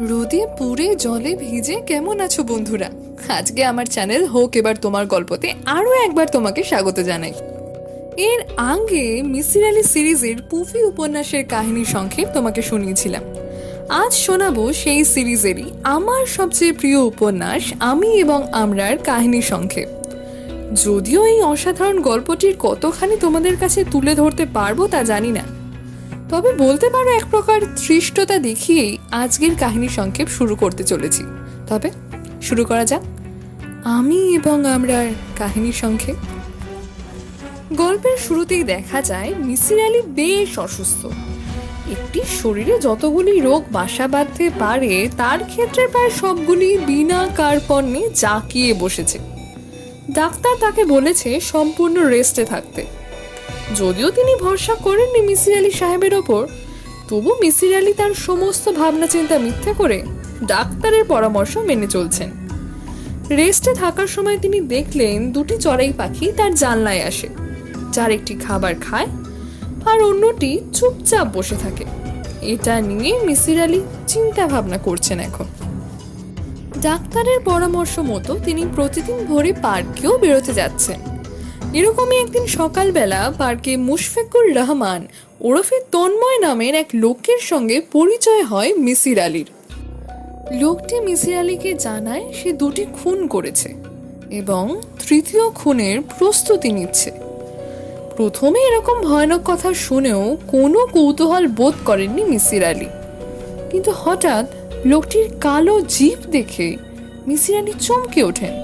রোদে পুড়ে জলে ভিজে কেমন আছো বন্ধুরা? আজকে আমার চ্যানেল হোক এবার তোমার গল্পতে আরও একবার তোমাকে স্বাগত জানাই। এর আগে মিসির আলি সিরিজের পুফি উপন্যাসের কাহিনী সংক্ষেপ তোমাকে শুনিয়েছিলাম। আজ শোনাবো সেই সিরিজেরই আমার সবচেয়ে প্রিয় উপন্যাস আমি এবং আমরার কাহিনী সংক্ষেপ। যদিও এই অসাধারণ গল্পটির কতখানি তোমাদের কাছে তুলে ধরতে পারবো তা জানি না, তবে বলতে পারো এক প্রকার ধৃষ্টতা দেখিয়েই আজকের কাহিনী সংক্ষেপ শুরু করতে চলেছি। তবে শুরু করা যাক আমি এবং আমরার কাহিনী সংক্ষেপ। গল্পের শুরুতেই দেখা যায় মিসির আলি বেশ অসুস্থ। একটি শরীরে যতগুলি রোগ বাসা বাঁধতে পারে তার ক্ষেত্রে প্রায় সবগুলি বিনা কার্পণ্যে জাঁকিয়ে বসেছে। ডাক্তার তাকে বলেছে সম্পূর্ণ রেস্টে থাকতে। যদিও তিনি ভরসা করেননি মিসির আলি সাহেবের ওপর, তবু মিসির আলি তার সমস্ত ভাবনা চিন্তা মিথ্যে করে ডাক্তারের পরামর্শ মেনে চলছেন। রেস্টে থাকার সময় তিনি দেখলেন দুটি চড়াই পাখি তার জানলায় আসে, যার একটি খাবার খায় আর অন্যটি চুপচাপ বসে থাকে। এটা নিয়ে মিসির আলি চিন্তা ভাবনা করছেন। এখন ডাক্তারের পরামর্শ মতো তিনি প্রতিদিন ভোরে পার্কেও বেরোতে যাচ্ছেন। এরকমই একদিন সকালবেলা পার্কে মুশফিকুর রহমান ওরফে তন্ময় নামের এক লোকের সঙ্গে পরিচয় হয় মিসির আলির। লোকটি মিসির আলিকে জানায় সে দুটি খুন করেছে এবং তৃতীয় খুনের প্রস্তুতি নিচ্ছে। প্রথমে এরকম ভয়ানক কথা শুনেও কোনো কৌতূহল বোধ করেননি মিসির আলি, কিন্তু হঠাৎ লোকটির কালো জিভ দেখে মিসির আলি চমকে ওঠেন।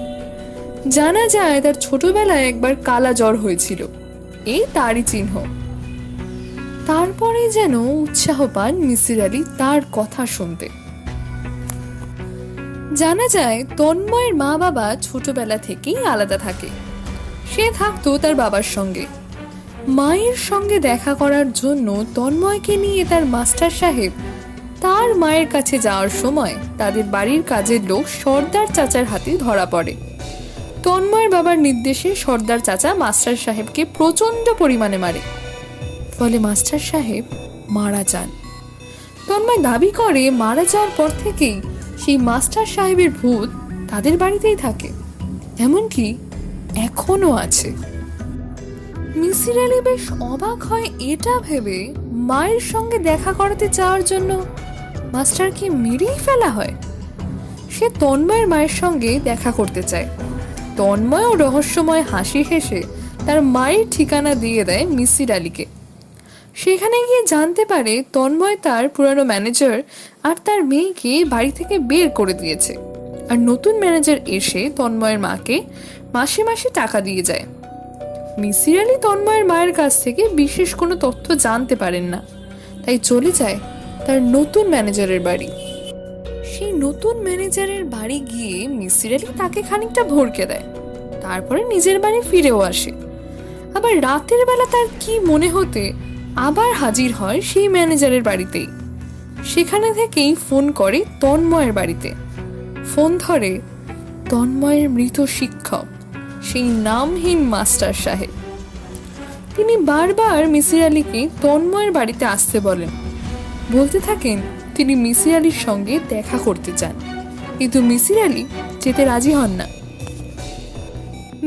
জানা যায় তার ছোটবেলায় একবার কালা জ্বর হয়েছিল, এই তারই চিহ্ন। তারপরে যেন উৎসাহ পান মিসির আলি তার কথা শুনতে। জানা যায় তন্ময়ের মা বাবা ছোটবেলা থেকেই আলাদা থাকে। সে থাকতো তার বাবার সঙ্গে। মায়ের সঙ্গে দেখা করার জন্য তন্ময়কে নিয়ে তার মাস্টার সাহেব তার মায়ের কাছে যাওয়ার সময় তাদের বাড়ির কাজের লোক সর্দার চাচার হাতে ধরা পড়ে। তন্ময়ের বাবার নির্দেশে সর্দার চাচা মাস্টার সাহেবকে প্রচণ্ড পরিমাণে মারে, ফলে মাস্টার সাহেব মারা যান। তন্ময় দাবি করে মারা যাওয়ার পর থেকেই সেই মাস্টার সাহেবের ভূত তাদের বাড়িতেই থাকে, এমনকি এখনো আছে। মিসির আলি বেশ অবাক হয় এটা ভেবে মায়ের সঙ্গে দেখা করাতে চাওয়ার জন্য মাস্টারকে মেরেই ফেলা হয়। সে তন্ময়ের মায়ের সঙ্গে দেখা করতে চায়। তন্ময় ও রহস্যময় হাসি হেসে তার মায়ের ঠিকানা দিয়ে দেয় মিসির আলিকে। সেখানে গিয়ে জানতে পারে তন্ময় তার পুরানো ম্যানেজার আর তার মেয়েকে বাড়ি থেকে বের করে দিয়েছে, আর নতুন ম্যানেজার এসে তন্ময়ের মাকে মাসে মাসে টাকা দিয়ে যায়। মিসির আলি তন্ময়ের মায়ের কাছ থেকে বিশেষ কোনো তথ্য জানতে পারেন না, তাই চলে যায় তার নতুন ম্যানেজারের বাড়ি। সেই নতুন ম্যানেজারের বাড়ি গিয়ে মিসির আলি তাকে খানিকটা ভড়কে দেয়, তারপরে নিজের বাড়ি ফিরেও আসে। আবার রাতের বেলা তার কি মনে হতে আবার হাজির হয় সেই ম্যানেজারের বাড়িতেই। সেখানে থেকেই ফোন করে তন্ময়ের বাড়িতে। ফোন ধরে তন্ময়ের মৃত শিক্ষক, সেই নামহীন মাস্টার সাহেব। তিনি বারবার মিসির আলিকে তন্ময়ের বাড়িতে আসতে বলেন, বলতে থাকেন তিনি মিসির আলির সঙ্গে দেখা করতে চান, কিন্তু মিসির আলি যেতে রাজি হন না।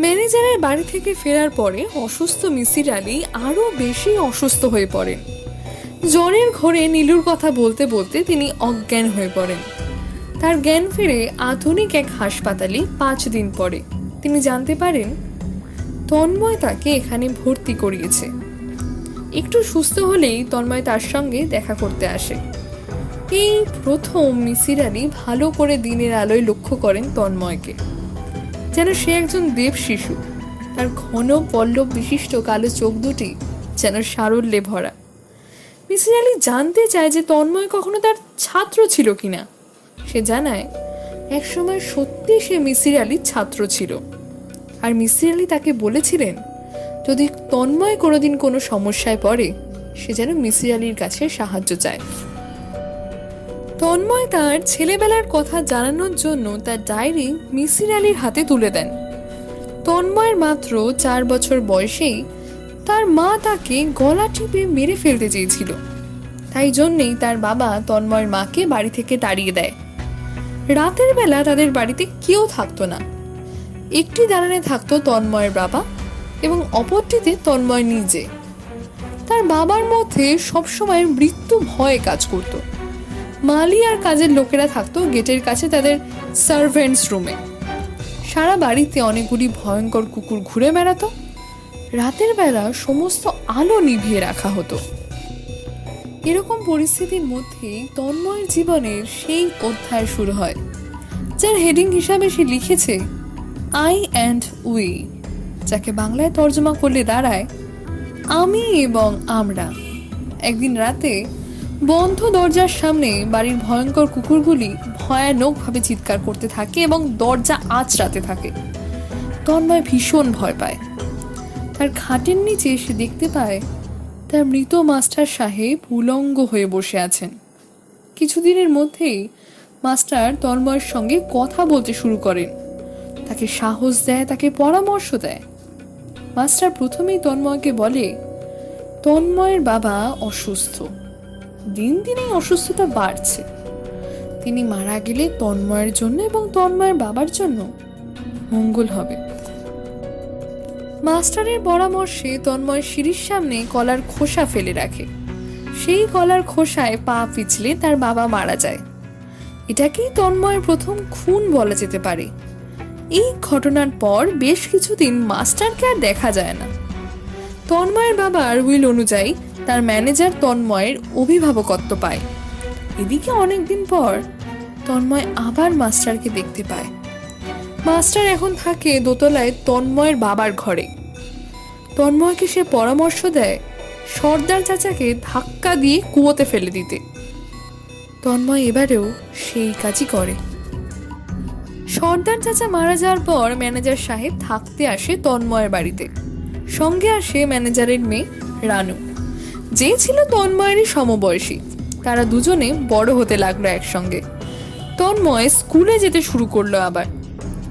ম্যানেজারের বাড়ি থেকে ফেরার পরে অসুস্থ মিসির আলি আরো বেশি অসুস্থ হয়ে পড়েন। জ্বরের ঘোরে নীলুর কথা বলতে বলতে তিনি অজ্ঞান হয়ে পড়েন। তার জ্ঞান ফিরে আধুনিক এক হাসপাতালে 5 দিন পরে তিনি জানতে পারেন তন্ময় তাকে এখানে ভর্তি করিয়েছে। একটু সুস্থ হলেই তন্ময় তার সঙ্গে দেখা করতে আসে। এই প্রথম মিসির আলি ভালো করে দিনের আলোয় লক্ষ্য করেন তন্ময়কে, যেন সে একজন দেব শিশু। তার ঘন পল্লব বিশিষ্ট কালো চোখ দুটি যেন সারল্যে ভরা। মিসির আলি জানতে চায় যে তন্ময় কখনো তার ছাত্র ছিল কিনা। সে জানায় একসময় সত্যি সে মিসির আলির ছাত্র ছিল, আর মিসির আলি তাকে বলেছিলেন যদি তন্ময় কোনোদিন কোনো সমস্যায় পড়ে সে যেন মিসির আলির কাছে সাহায্য চায়। তন্ময় তার ছেলেবেলার কথা জানানোর জন্য তার ডায়েরি মিসির আলির হাতে তুলে দেন। তন্ময়ের মাত্র 4 বছর বয়সেই তার মা তাকে গলা টিপে মেরে ফেলতে চেয়েছিল, তাই জন্যেই তার বাবা তন্ময়ের মাকে বাড়ি থেকে তাড়িয়ে দেয়। রাতের বেলা তাদের বাড়িতে কেউ থাকতো না। একটি দালানে থাকতো তন্ময়ের বাবা এবং অপরটিতে তন্ময় নিজে। তার বাবার মধ্যে সবসময় মৃত্যু ভয়ে কাজ করত। মালি আর কাজের লোকেরা থাকতো গেটের কাছে তাদের সার্ভেন্টস রুমে। সারা বাড়িতে অনেকগুলি ভয়ঙ্কর কুকুর ঘুরে বেড়াতো। রাতের বেলা সমস্ত আলো নিভিয়ে রাখা হতো। এরকম পরিস্থিতির মধ্যেই তন্ময়ের জীবনের সেই অধ্যায় শুরু হয়, যার হেডিং হিসাবে সে লিখেছে আই অ্যান্ড উই, যাকে বাংলায় তর্জমা করলে দাঁড়ায় আমি এবং আমরা। একদিন রাতে বন্ধ দরজার সামনে বাড়ির ভয়ঙ্কর কুকুরগুলি ভয়ানকভাবে চিৎকার করতে থাকে এবং দরজা আঁচড়াতে থাকে। তন্ময় ভীষণ ভয় পায়। তার খাটের নিচে সে দেখতে পায় তার মৃত মাস্টার সাহেব উলঙ্গ হয়ে বসে আছেন। কিছুদিনের মধ্যেই মাস্টার তন্ময়ের সঙ্গে কথা বলতে শুরু করেন, তাকে সাহস দেয়, তাকে পরামর্শ দেয়। মাস্টার প্রথমেই তন্ময়কে বলে তন্ময়ের বাবা অসুস্থ, দিন দিন এই অসুস্থতা বাড়ছে। তিনি মারা গেলে তন্ময়ের জন্য এবং তন্ময়ের বাবার জন্য মঙ্গল হবে। মাস্টারের পরামর্শে তন্ময় সিঁড়ির সামনে কলার খোসা ফেলে রাখে। সেই কলার খোসায় পা পিছলে তার বাবা মারা যায়। এটাকেই তন্ময়ের প্রথম খুন বলা যেতে পারে। এই ঘটনার পর বেশ কিছুদিন মাস্টারকে আর দেখা যায় না। তন্ময়ের বাবার উইল অনুযায়ী তার ম্যানেজার তন্ময়ের অভিভাবকত্ব পায়। এদিকে অনেকদিন পর তন্ময় আবার মাস্টারকে দেখতে পায়। মাস্টার এখন থাকে দোতলায় তন্ময়ের বাবার ঘরে। তন্ময়কে সে পরামর্শ দেয় সর্দার চাচাকে ধাক্কা দিয়ে কুয়োতে ফেলে দিতে। তন্ময় এবারেও সেই কাজই করে। সর্দার চাচা মারা যাওয়ার পর ম্যানেজার সাহেব থাকতে আসে তন্ময়ের বাড়িতে। সঙ্গে আসে ম্যানেজারের মেয়ে রানু, যে ছিল তন্ময়েরই সমবয়সী। তারা দুজনে বড় হতে লাগলো একসঙ্গে। তন্ময় স্কুলে যেতে শুরু করলো আবার।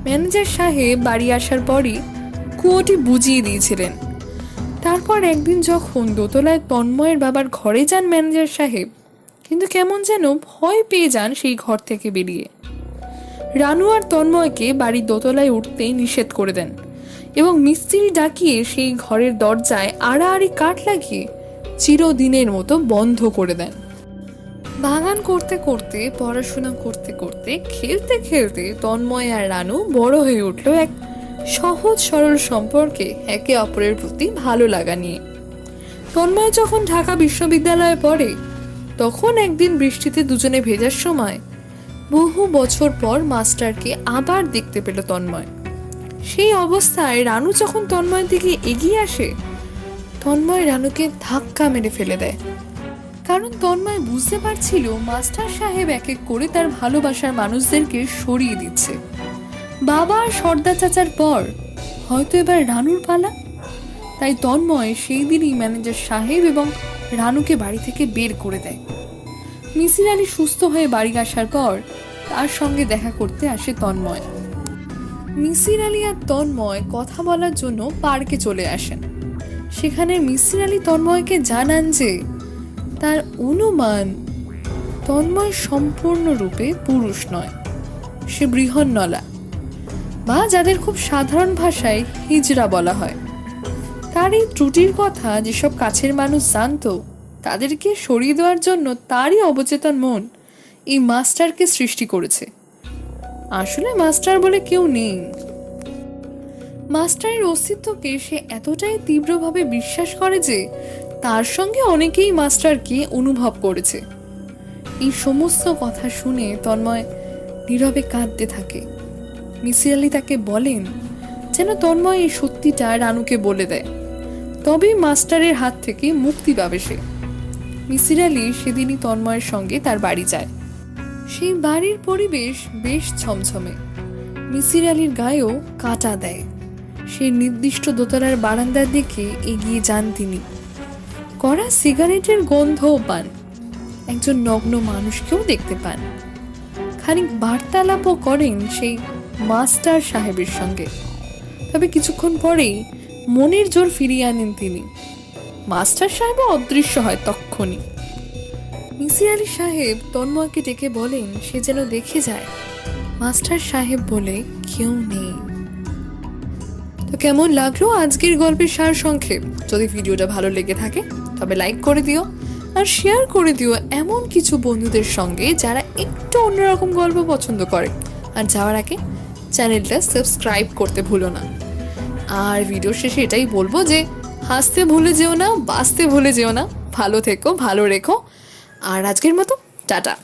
ম্যানেজার সাহেব বাড়ি আসার পরই কুয়োটি বুঝিয়ে দিয়েছিলেন। তারপর একদিন যখন দোতলায় তন্ময়ের বাবার ঘরে যান ম্যানেজার সাহেব, কিন্তু কেমন যেন ভয় পেয়ে যান সেই ঘর থেকে বেরিয়ে। রানু আর তন্ময়কে বাড়ির দোতলায় উঠতে নিষেধ করে দেন এবং মিস্ত্রি ডাকিয়ে সেই ঘরের দরজায় আড়াআড়ি কাঠ লাগিয়ে চিরদিনের মতো বন্ধ করে দেন। বাগান করতে করতে, পড়াশোনা করতে করতে, খেলতে খেলতে তন্ময় আর রানু বড় হয়ে উঠল এক সহজ সরল সম্পর্কে, একে অপরের প্রতি ভালো লাগা নিয়ে। তন্ময় যখন ঢাকা বিশ্ববিদ্যালয়ে পড়ে, তখন একদিন বৃষ্টিতে দুজনে ভেজার সময় বহু বছর পর মাস্টারকে আবার দেখতে পেল তন্ময়। সেই অবস্থায় রানু যখন তন্ময়ের দিকে এগিয়ে আসে, তন্ময় রানুকে ধাক্কা মেরে ফেলে দেয়। কারণ তন্ময় বুঝতে পারছিল মাস্টার সাহেব এক এক করে তার ভালোবাসার মানুষদেরকে সরিয়ে দিচ্ছে। বাবা আর সর্দার চাচার পর হয়তো এবার রানুর পালা। তাই তন্ময় সেই দিনই ম্যানেজার সাহেব এবং রানুকে বাড়ি থেকে বের করে দেয়। মিসির আলী সুস্থ হয়ে বাড়ি আসার পর তার সঙ্গে দেখা করতে আসে তন্ময়। মিসির আলী আর তন্ময় কথা বলার জন্য পার্কে চলে আসেন। সেখানে মিসির আলী তন্ময়কে জানান যে তার অনুমান তন্ময় সম্পূর্ণরূপে পুরুষ নয়, সে বৃহন্নলা, বা যাদের খুব সাধারণ ভাষায় হিজড়া বলা হয়। তার এই ত্রুটির কথা যেসব কাছের মানুষ জানতো, তাদেরকে সরিয়ে দেওয়ার জন্য তারই অবচেতন মন এই মাস্টারকে সৃষ্টি করেছে। আসলে মাস্টার বলে কেউ নেই। মাস্টারের অস্তিত্বকে সে এতটাই তীব্রভাবে বিশ্বাস করে যে তার সঙ্গে অনেকেই মাস্টারকে অনুভব করেছে। এই সমস্ত কথা শুনে তন্ময় নীরবে কাঁদতে থাকে। মিসির আলী তাকে বলেন যেন তন্ময় এই সত্যিটা রানুকে বলে দেয়, তবেই মাস্টারের হাত থেকে মুক্তি পাবে সে। মিসির আলী সেদিনই তন্ময়ের সঙ্গে তার বাড়ি যায়। সেই বাড়ির পরিবেশ বেশ ছমছমে। মিসির আলীর গায়েও কাঁটা দেয়। সেই নির্দিষ্ট দোতলার বারান্দার দিকে এগিয়ে যান তিনি। কড়া সিগারেটের গন্ধও পান। একজন নগ্ন মানুষকেও দেখতে পান। খানিক বার্তালাপও করেন সেই মাস্টার সাহেবের সঙ্গে। তবে কিছুক্ষণ পরেই মনের জোর ফিরিয়ে আনেন তিনি। মাস্টার সাহেবও অদৃশ্য হয় তক্ষুনি। মিসির আলি সাহেব তন্ময়কে ডেকে বলেন সে যেন দেখে যায় মাস্টার সাহেব বলে কেউ নেই। তো কেমন লাগলো আজকের গল্পের সার সংক্ষেপ? যদি ভিডিওটা ভালো লেগে থাকে তবে লাইক করে দিও আর শেয়ার করে দিও এমন কিছু বন্ধুদের সঙ্গে যারা একটু অন্যরকম গল্প পছন্দ করে। আর যাওয়ার আগে চ্যানেলটা সাবস্ক্রাইব করতে ভুলো না। আর ভিডিও শেষে এটাই বলবো যে হাসতে ভুলে যেও না, বাঁচতে ভুলে যেও না। ভালো থেকো, ভালো রেখো। আর আজকের মতো টাটা।